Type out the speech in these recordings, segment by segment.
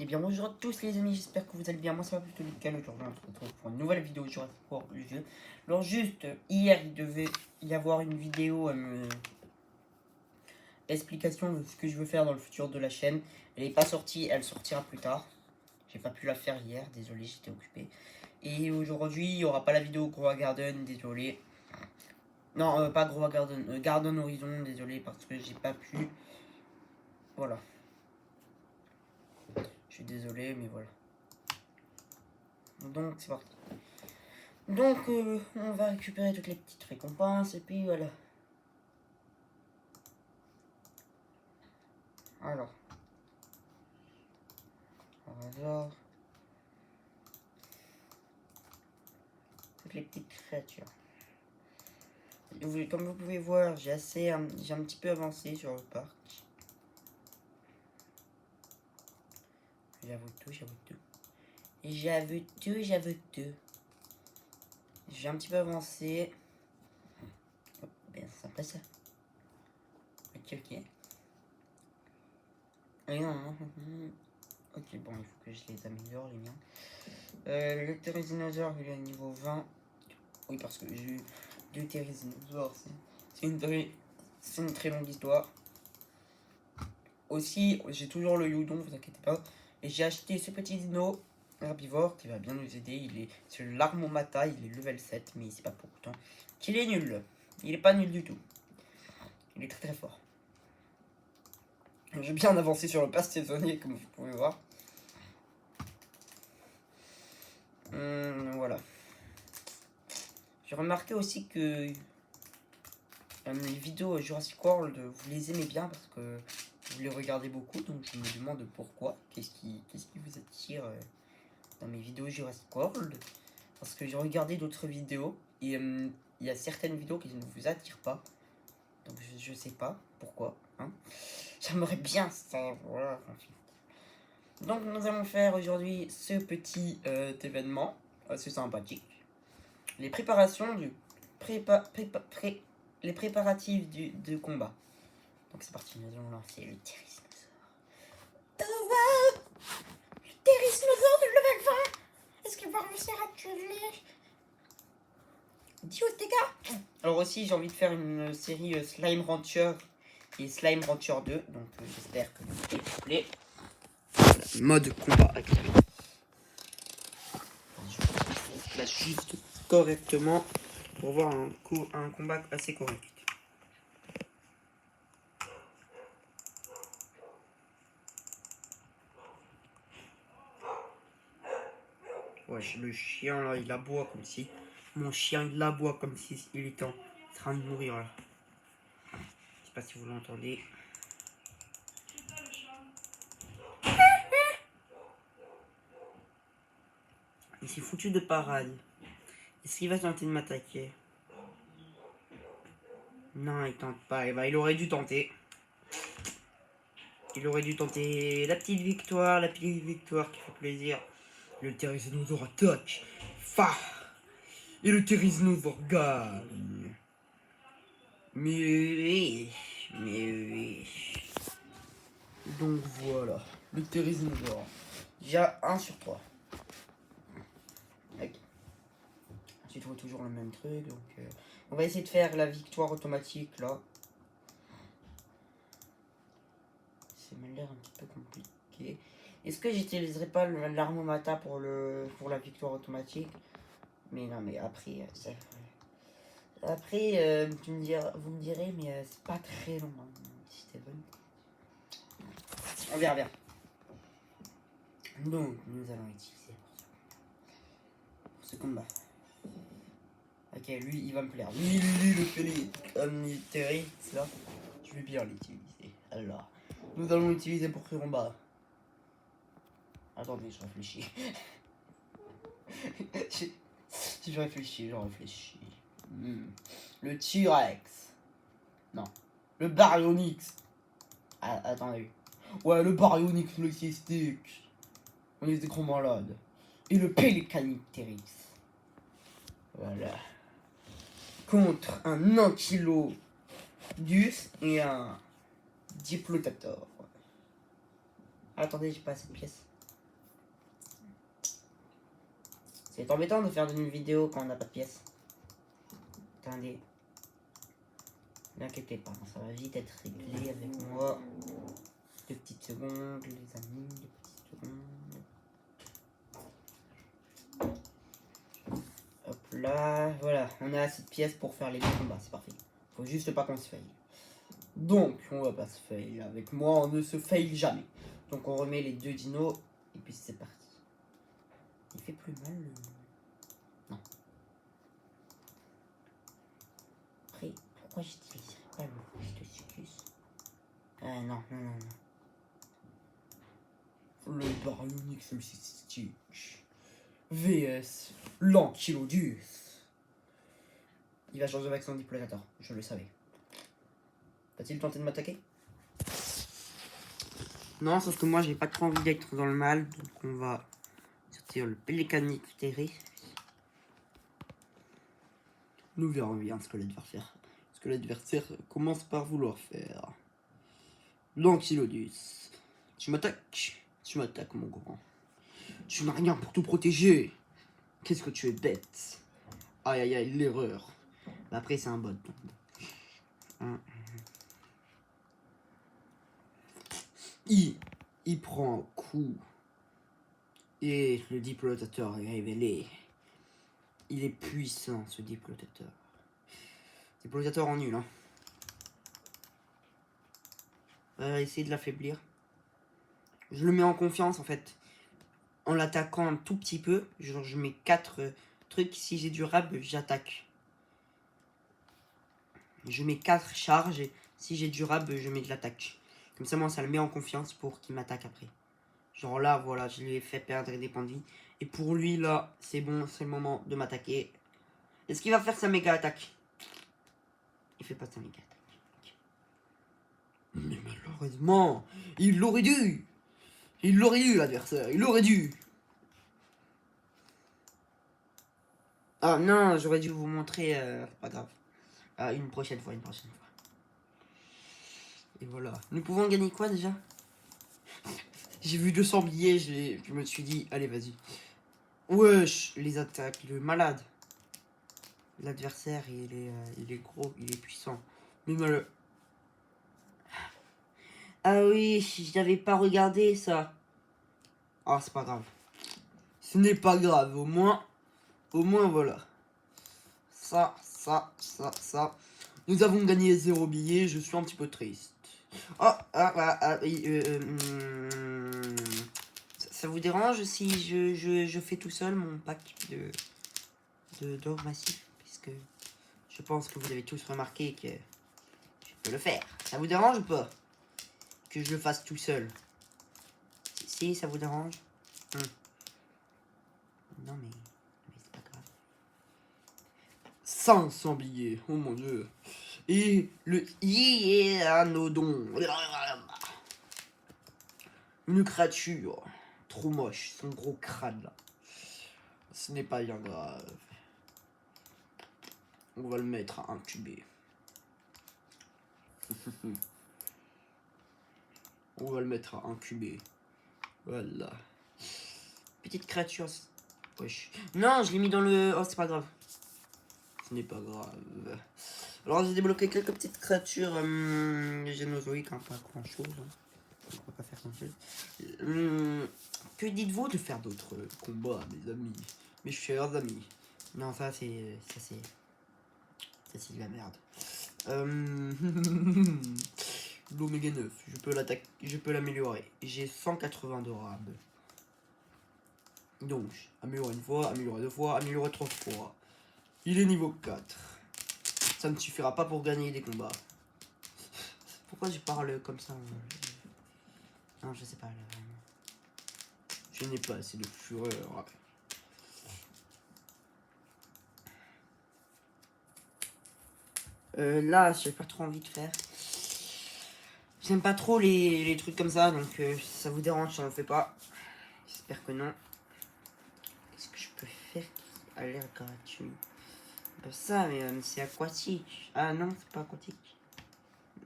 Et bien bonjour à tous les amis, j'espère que vous allez bien, moi ça va plutôt nickel. Aujourd'hui on se retrouve pour une nouvelle vidéo sur le jeu. Alors juste, hier il devait y avoir une vidéo explication de ce que je veux faire dans le futur de la chaîne. Elle n'est pas sortie, elle sortira plus tard. J'ai pas pu la faire hier, désolé, j'étais occupé. Et aujourd'hui il n'y aura pas la vidéo Grow Garden, désolé. Non, pas Grow Garden, Garden Horizon, désolé parce que j'ai pas pu. Voilà. Je suis désolé, mais voilà. Donc c'est parti. Donc on va récupérer toutes les petites récompenses et puis voilà. Alors toutes les petites créatures. Comme vous pouvez voir, j'ai un petit peu avancé sur le parc. J'avoue tout. J'ai un petit peu avancé. Oh, ben sympa ça. Ok. Et non. Ok, bon, il faut que je les améliore, les miens. Le Therizinosaur, il est à niveau 20. Oui, parce que j'ai eu 2 Therizinosaurs. C'est une très longue histoire. Aussi, j'ai toujours le Youdon, vous inquiétez pas. Et j'ai acheté ce petit dino herbivore qui va bien nous aider. C'est l'Armomata, il est level 7, mais c'est pas pour autant qu'il est nul. Il est pas nul du tout. Il est très très fort. J'ai bien avancé sur le pass saisonnier, comme vous pouvez voir. Voilà. J'ai remarqué aussi que les vidéos Jurassic World, vous les aimez bien parce que vous les regardez beaucoup, donc je me demande pourquoi. Qu'est-ce qui vous attire dans mes vidéos Jurassic World? Parce que j'ai regardé d'autres vidéos et il y a certaines vidéos qui ne vous attirent pas. Donc je sais pas pourquoi. Hein. J'aimerais bien savoir. Donc nous allons faire aujourd'hui ce petit événement assez sympathique. Les préparations du les préparatifs de combat. Donc c'est parti, nous allons lancer le Therizinosaur. Le Therizinosaur de level 20. Est-ce qu'il va réussir à tuer les 10 dégâts? Alors aussi j'ai envie de faire une série Slime Rancher et Slime Rancher 2. Donc j'espère que vous vous plaît. Voilà, mode combat activé. Je place juste correctement pour voir un combat assez correct. Ouais, le chien là, il aboie comme si. Mon chien il aboie comme si il était en train de mourir là. Je sais pas si vous l'entendez. Il s'est foutu de parade. Est-ce qu'il va tenter de m'attaquer? Non, il tente pas. Et bah, il aurait dû tenter. Il aurait dû tenter la petite victoire qui fait plaisir. Le Therizinosaur attaque. Fa. Et le Therizinosaur gagne. Mais donc voilà, le Therizinosaur. J'ai 1 sur 3. Okay. Ensuite, on voit toujours le même truc. Donc, on va essayer de faire la victoire automatique là. Ça m'a l'air un petit peu compliqué. Est-ce que j'utiliserai pas l'Armomata pour la victoire automatique? Mais non, mais après, après vous me direz, mais c'est pas très long, hein, Steven. On verra bien. Donc, nous allons utiliser pour ce combat. Ok, lui, il va me plaire. Lui, le Félix, Omniterry, c'est là. Je vais bien l'utiliser. Alors, nous allons l'utiliser pour ce combat. Attendez, je réfléchis. je réfléchis. Le T-Rex. Non. Le Baryonyx. Ah, attendez. Ouais, le Baryonyx, le Cystix. On est des gros malades. Et le Pelicanipteryx. Voilà. Contre un Ankylodus et un Diplotactor. Attendez, j'ai pas assez de pièces. C'est embêtant de faire une vidéo quand on n'a pas de pièces. Attendez. N'inquiétez pas, ça va vite être réglé avec moi. 2 petites secondes, les amis, 2 petites secondes. Hop là, voilà, on a assez de pièces pour faire les 2 combats, c'est parfait. Faut juste pas qu'on se faille. Donc, on va pas se fail. Avec moi, on ne se fail jamais. Donc, on remet les 2 dinos, et puis c'est parti. Il fait plus mal le... Non. Après, pourquoi j'utiliserais pas le Histocicus? Ah non, non, non, non. Le Baryonyx Cystic VS l'Ankylodus. Il va changer avec son Diplodator, je le savais. Va-t-il tenter de m'attaquer? Non, sauf que moi j'ai pas trop envie d'être dans le mal, donc on va sortir le Pélécanictéré. Nous verrons bien ce que l'adversaire commence par vouloir faire. L'Ankylodus. Tu m'attaques mon grand. Tu n'as rien pour te protéger. Qu'est-ce que tu es bête. Aïe aïe aïe, l'erreur. Après c'est un bot. Il prend un coup. Et le Diplodator est révélé. Il est puissant ce Diplodator. Diplodator en nul, hein. On va essayer de l'affaiblir. Je le mets en confiance en fait. En l'attaquant un tout petit peu. Genre je mets 4 trucs. Si j'ai du rab, j'attaque. Je mets 4 charges. Et si j'ai du rab, je mets de l'attaque. Comme ça, moi, ça le met en confiance pour qu'il m'attaque après. Genre là, voilà, je lui ai fait perdre des points de vie. Et pour lui, là, c'est bon, c'est le moment de m'attaquer. Est-ce qu'il va faire sa méga attaque? Il fait pas sa méga attaque. Mais malheureusement, il l'aurait dû. Il l'aurait dû, l'adversaire. Il l'aurait dû. Ah non, j'aurais dû vous montrer. Pas grave. Une prochaine fois, Et voilà. Nous pouvons gagner quoi déjà? J'ai vu 200 billets, je me suis dit, allez, vas-y. Wesh, les attaques, le malade. L'adversaire, il est gros, il est puissant. Mais mal... Ah oui, je n'avais pas regardé ça. Ah, c'est pas grave. Ce n'est pas grave, au moins, voilà. Ça. Nous avons gagné 0 billets, je suis un petit peu triste. Ça vous dérange si je fais tout seul mon pack d'or massif? Puisque je pense que vous avez tous remarqué que je peux le faire. Ça vous dérange ou pas? Que je le fasse tout seul? Si, ça vous dérange? Non mais c'est pas grave. 500 billets, oh mon dieu. Et le Hyénodon. Une créature trop moche, son gros crâne là. Ce n'est pas bien grave. On va le mettre à incuber. On va le mettre à incuber. Voilà. Petite créature. Wesh. Non, je l'ai mis dans le... Oh, c'est pas grave. Ce n'est pas grave. Alors, j'ai débloqué quelques petites créatures génozoïques, hein, pas grand chose. Hein. On va pas faire grand chose. Que dites-vous de faire d'autres combats, mes amis? Mes chers amis. Non, ça c'est de la merde. L'Oméga 9, je peux l'améliorer. J'ai 180 de rab. Donc, améliorer une fois, améliorer 2 fois, améliorer 3 fois. Il est niveau 4. Ça ne suffira pas pour gagner des combats. Pourquoi je parle comme ça? Non, je sais pas. Je n'ai pas assez de fureur. Là, j'ai pas trop envie de faire. J'aime pas trop les trucs comme ça, donc ça vous dérange, ça ne fait pas. J'espère que non. Qu'est-ce que je peux faire qui a l'air gratuit? Ça, mais c'est aquatique. Ah non, c'est pas aquatique.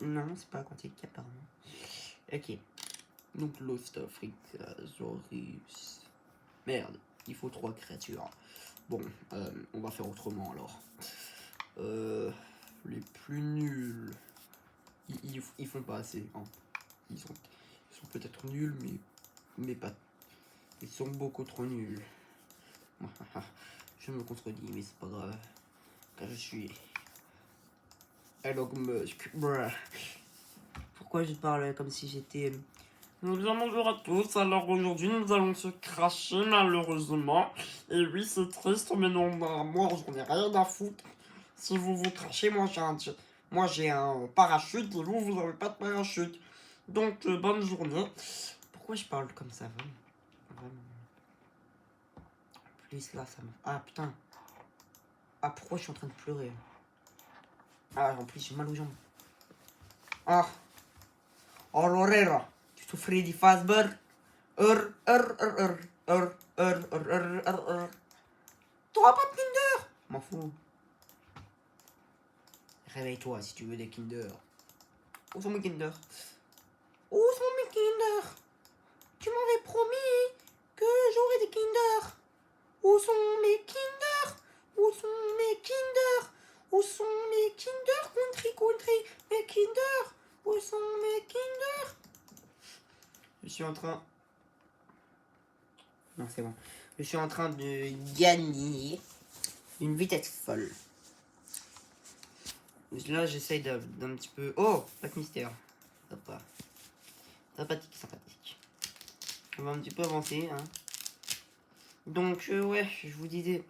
Non, c'est pas aquatique, apparemment. Ok. Donc, Lost Africa, Zorus. Merde. Il faut 3 créatures. Bon, on va faire autrement alors. Les plus nuls. Ils font pas assez. Hein. Ils sont peut-être nuls, mais pas. Ils sont beaucoup trop nuls. Je me contredis, mais c'est pas grave. Car je suis Elon Musk. Pourquoi je parle comme si j'étais... Bien, bonjour à tous. Alors aujourd'hui, nous allons se cracher malheureusement. Et oui, c'est triste, mais non, bah, moi j'en ai rien à foutre. Si vous vous crachez, moi j'ai un parachute et vous avez pas de parachute. Donc, bonne journée. Pourquoi je parle comme ça, vraiment? Plus là, ça me... Ah putain. Ah, pourquoi je suis en train de pleurer? Ah, en plus, j'ai mal aux jambes. Ah. Oh, Lorera. Tu souffrais du Fazbear? T'auras pas de Kinder? M'en fous. Réveille-toi si tu veux des Kinder. Où sont mes Kinder? Où sont mes Kinder? Tu m'avais promis que j'aurais des Kinder. Où sont mes Kinder? Où sont mes Kinder? Où sont mes Kinder? Country, mes Kinder? Où sont mes Kinder? Je suis en train... Non, c'est bon. Je suis en train de gagner une vitesse folle. Là, j'essaye d'un petit peu... Oh, pas de mystère. Sympa. Sympathique. On va un petit peu avancer. Hein. Donc, ouais, je vous disais...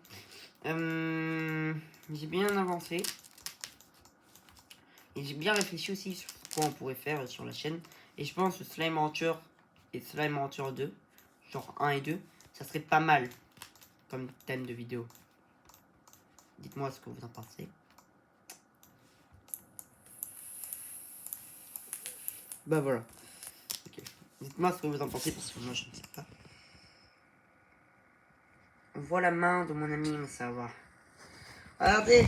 j'ai bien avancé. Et j'ai bien réfléchi aussi sur ce qu'on pourrait faire sur la chaîne. Et je pense que Slime Rancher et Slime Rancher 2, genre 1 et 2, ça serait pas mal comme thème de vidéo. Dites-moi ce que vous en pensez. Bah voilà. Ok. Dites-moi ce que vous en pensez parce que moi je ne sais pas. On voit la main de mon ami, mais ça va. Regardez.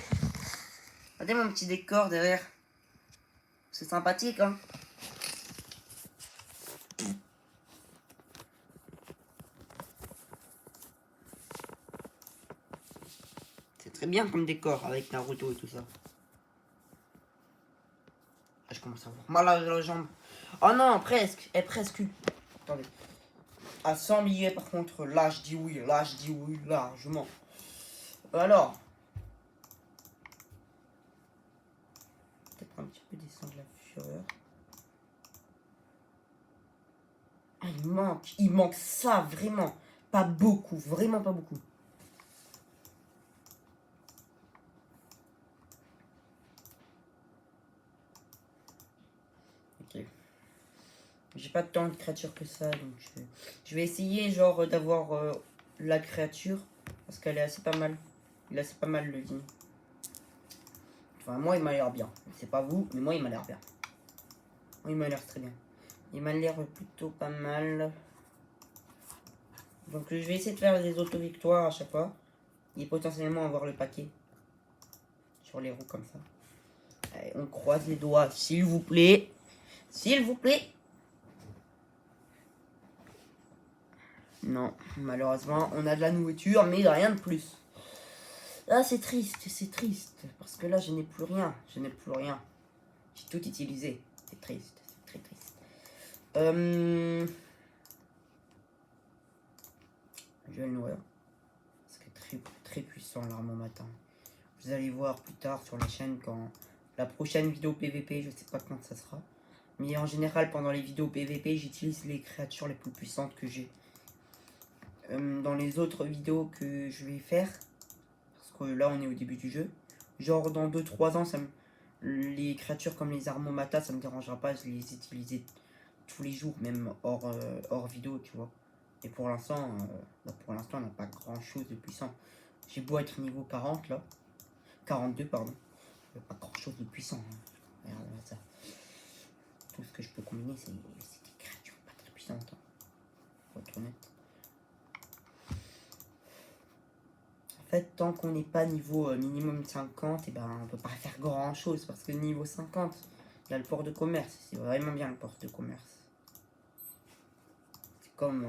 Regardez mon petit décor derrière. C'est sympathique, hein. C'est très bien comme décor avec Naruto et tout ça. Ah, je commence à avoir mal à la jambe. Oh non, presque. Presque. Attendez. À 100 billets par contre, là je dis oui, largement. Alors. Peut-être un petit peu descendre la fureur. Ah, il manque ça, vraiment. Pas beaucoup, vraiment pas beaucoup. Ok. J'ai pas tant de créatures que ça, donc je vais essayer genre d'avoir la créature. Parce qu'elle est assez pas mal. Il est assez pas mal le digne. Enfin, moi il m'a l'air bien. C'est pas vous, mais moi il m'a l'air bien. Moi il m'a l'air très bien. Il m'a l'air plutôt pas mal. Donc je vais essayer de faire des auto-victoires à chaque fois. Et potentiellement avoir le paquet. Sur les roues comme ça. Allez, on croise les doigts, s'il vous plaît. S'il vous plaît. Non, malheureusement, on a de la nourriture, mais rien de plus. Ah, c'est triste, parce que là, je n'ai plus rien. J'ai tout utilisé. C'est triste, c'est très triste. Je vais le nourrir. Parce que très puissant, l'arme au matin. Vous allez voir plus tard sur la chaîne quand la prochaine vidéo PVP, je sais pas quand ça sera. Mais en général, pendant les vidéos PVP, j'utilise les créatures les plus puissantes que j'ai. Dans les autres vidéos que je vais faire, parce que là on est au début du jeu, genre dans 2-3 ans, les créatures comme les Armomata, ça me dérangera pas, je les utiliser tous les jours, même hors vidéo, tu vois. Et pour l'instant, on n'a pas grand chose de puissant. J'ai beau être niveau 40 là, 42 pardon, pas grand chose de puissant. Hein. Regarde ça. Tout ce que je peux combiner, c'est des créatures pas très puissantes. Hein. Faut être honnête. En fait, tant qu'on n'est pas niveau minimum 50, et ben, on peut pas faire grand chose. Parce que niveau 50, il y a le port de commerce. C'est vraiment bien le port de commerce. C'est comme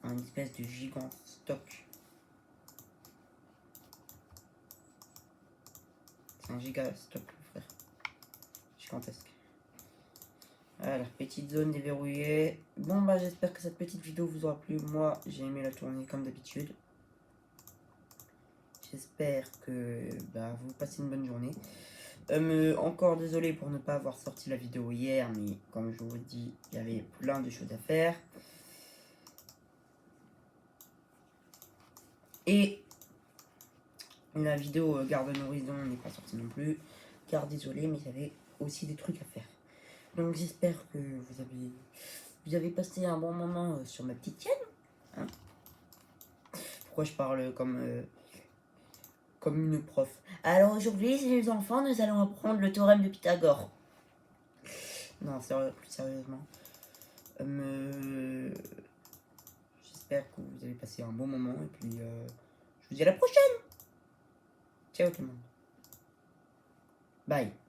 un espèce de gigant stock. C'est un giga stock, frère. Gigantesque. Voilà, petite zone déverrouillée. Bon bah j'espère que cette petite vidéo vous aura plu. Moi j'ai aimé la tournée comme d'habitude. J'espère que bah, vous passez une bonne journée. Encore désolé pour ne pas avoir sorti la vidéo hier, mais comme je vous dis, il y avait plein de choses à faire. Et la vidéo Garden Horizon n'est pas sortie non plus, car désolé, mais il y avait aussi des trucs à faire. Donc j'espère que vous avez passé un bon moment sur ma petite chaîne. Hein. Pourquoi je parle comme une prof? Alors aujourd'hui, les enfants, nous allons apprendre le théorème de Pythagore. Non, plus sérieusement. J'espère que vous avez passé un bon moment et puis je vous dis à la prochaine. Ciao tout le monde. Bye.